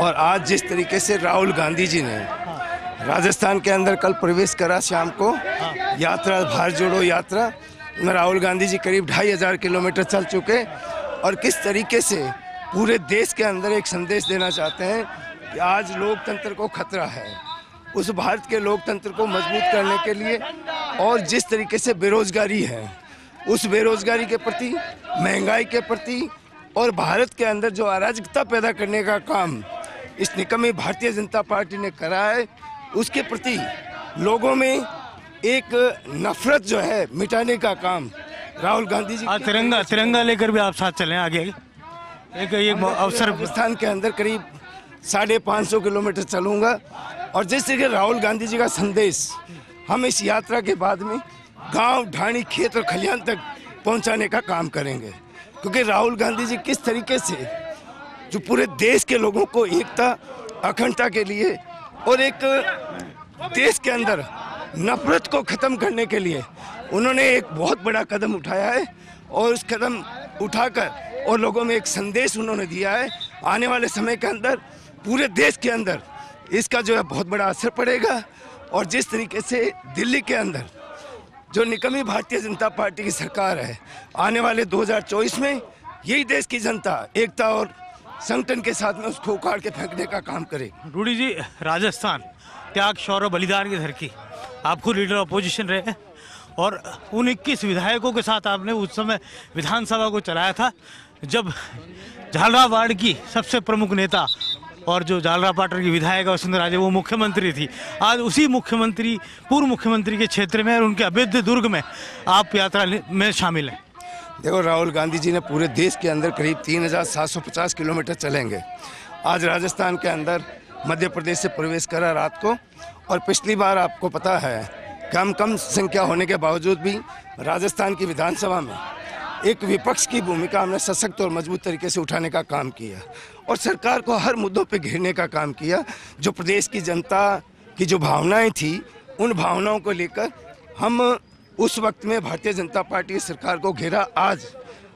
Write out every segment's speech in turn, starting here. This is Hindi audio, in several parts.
और आज जिस तरीके से राहुल गांधी जी ने राजस्थान के अंदर कल प्रवेश करा शाम को, यात्रा भारत जोड़ो यात्रा में राहुल गांधी जी करीब 2500 किलोमीटर चल चुके और किस तरीके से पूरे देश के अंदर एक संदेश देना चाहते हैं कि आज लोकतंत्र को खतरा है। उस भारत के लोकतंत्र को मजबूत करने के लिए और जिस तरीके से बेरोजगारी है, उस बेरोजगारी के प्रति, महंगाई के प्रति और भारत के अंदर जो अराजकता पैदा करने का काम इस निकम्मी भारतीय जनता पार्टी ने करा है, उसके प्रति लोगों में एक नफरत जो है मिटाने का काम राहुल गांधी जी। तिरंगा लेकर भी आप साथ चलें आगे। एक अवसर राजस्थान के अंदर करीब 550 किलोमीटर चलूँगा और जिस तरीके राहुल गांधी जी का संदेश हम इस यात्रा के बाद में गांव, ढाणी, खेत और खलिहान तक पहुंचाने का काम करेंगे, क्योंकि राहुल गांधी जी किस तरीके से जो पूरे देश के लोगों को एकता, अखंडता के लिए और एक देश के अंदर नफरत को ख़त्म करने के लिए उन्होंने एक बहुत बड़ा कदम उठाया है और उस कदम उठाकर और लोगों में एक संदेश उन्होंने दिया है। आने वाले समय के अंदर पूरे देश के अंदर इसका जो है बहुत बड़ा असर पड़ेगा और जिस तरीके से दिल्ली के अंदर जो निकम्मी भारतीय जनता पार्टी की सरकार है, आने वाले 2024 में यही देश की जनता एकता और संगठन के साथ में उसको उखाड़ के फेंकने का काम करेगी। रूडी जी, राजस्थान त्याग, शौर्य, बलिदान की धरती, आप खुद लीडर अपोजिशन रहे हैं और उन 21 विधायकों के साथ आपने उस समय विधानसभा को चलाया था जब झालरापाड़ की सबसे प्रमुख नेता और जो झालरापाड़ की विधायक वसुंधरा राजे वो मुख्यमंत्री थी। आज उसी मुख्यमंत्री, पूर्व मुख्यमंत्री के क्षेत्र में और उनके अवैध दुर्ग में आप यात्रा में शामिल हैं। देखो, राहुल गांधी जी ने पूरे देश के अंदर करीब 3750 किलोमीटर चलेंगे। आज राजस्थान के अंदर मध्य प्रदेश से प्रवेश करा रात को और पिछली बार आपको पता है कि कम संख्या होने के बावजूद भी राजस्थान की विधानसभा में एक विपक्ष की भूमिका हमने सशक्त और मजबूत तरीके से उठाने का काम किया और सरकार को हर मुद्दों पे घेरने का काम किया। जो प्रदेश की जनता की जो भावनाएं थी, उन भावनाओं को लेकर हम उस वक्त में भारतीय जनता पार्टी की सरकार को घेरा। आज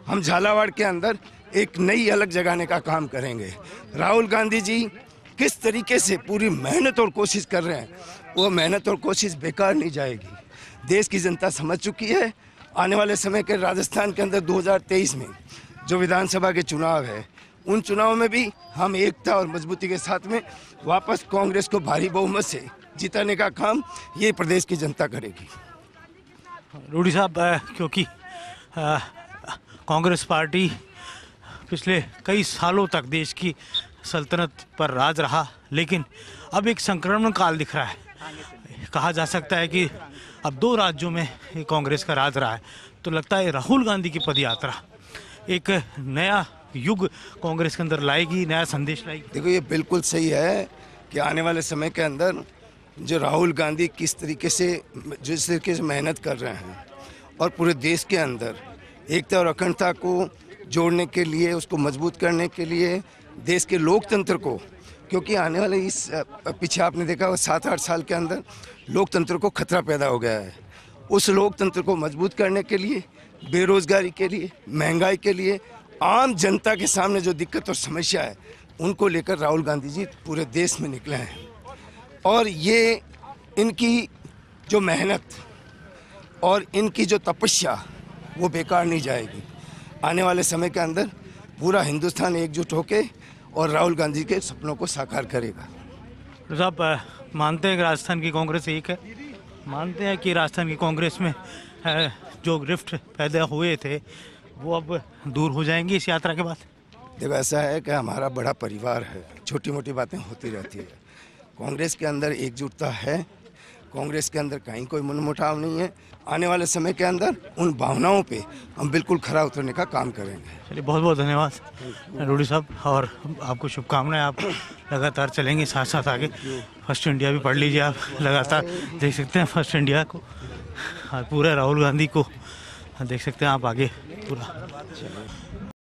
हम झालावाड़ के अंदर एक नई अलग जगाने का काम करेंगे। राहुल गांधी जी किस तरीके से पूरी मेहनत और कोशिश कर रहे हैं, वो मेहनत और कोशिश बेकार नहीं जाएगी। देश की जनता समझ चुकी है। आने वाले समय के राजस्थान के अंदर 2023 में जो विधानसभा के चुनाव है, उन चुनावों में भी हम एकता और मजबूती के साथ में वापस कांग्रेस को भारी बहुमत से जिताने का काम ये प्रदेश की जनता करेगी। रूडी साहब, क्योंकि कांग्रेस पार्टी पिछले कई सालों तक देश की सल्तनत पर राज रहा, लेकिन अब एक संक्रमण काल दिख रहा है। कहा जा सकता है कि अब 2 राज्यों में कांग्रेस का राज रहा है, तो लगता है राहुल गांधी की पदयात्रा एक नया युग कांग्रेस के अंदर लाएगी, नया संदेश लाएगी। देखो, ये बिल्कुल सही है कि आने वाले समय के अंदर जो राहुल गांधी किस तरीके से जिस तरीके से मेहनत कर रहे हैं और पूरे देश के अंदर एकता और अखंडता को जोड़ने के लिए, उसको मजबूत करने के लिए, देश के लोकतंत्र को, क्योंकि आने वाले इस पीछे आपने देखा 7-8 साल के अंदर लोकतंत्र को खतरा पैदा हो गया है। उस लोकतंत्र को मजबूत करने के लिए, बेरोजगारी के लिए, महंगाई के लिए, आम जनता के सामने जो दिक्कत और समस्या है, उनको लेकर राहुल गांधी जी पूरे देश में निकले हैं और ये इनकी जो मेहनत और इनकी जो तपस्या वो बेकार नहीं जाएगी। आने वाले समय के अंदर पूरा हिंदुस्तान एकजुट होकर और राहुल गांधी के सपनों को साकार करेगा। साहब, मानते हैं कि राजस्थान की कांग्रेस एक है, मानते हैं कि राजस्थान की कांग्रेस में जो रिफ्ट पैदा हुए थे वो अब दूर हो जाएंगी इस यात्रा के बाद? देखो, ऐसा है कि हमारा बड़ा परिवार है, छोटी मोटी बातें होती रहती है। कांग्रेस के अंदर एकजुटता है, कांग्रेस के अंदर कहीं कोई मनमुटाव नहीं है। आने वाले समय के अंदर उन भावनाओं पे हम बिल्कुल खरा उतरने का काम करेंगे। चलिए, बहुत बहुत धन्यवाद रूडी साहब और आपको शुभकामनाएं। आप लगातार चलेंगे साथ साथ आगे। फर्स्ट इंडिया भी पढ़ लीजिए, आप लगातार देख सकते हैं फर्स्ट इंडिया को, पूरा राहुल गांधी को देख सकते हैं आप आगे पूरा।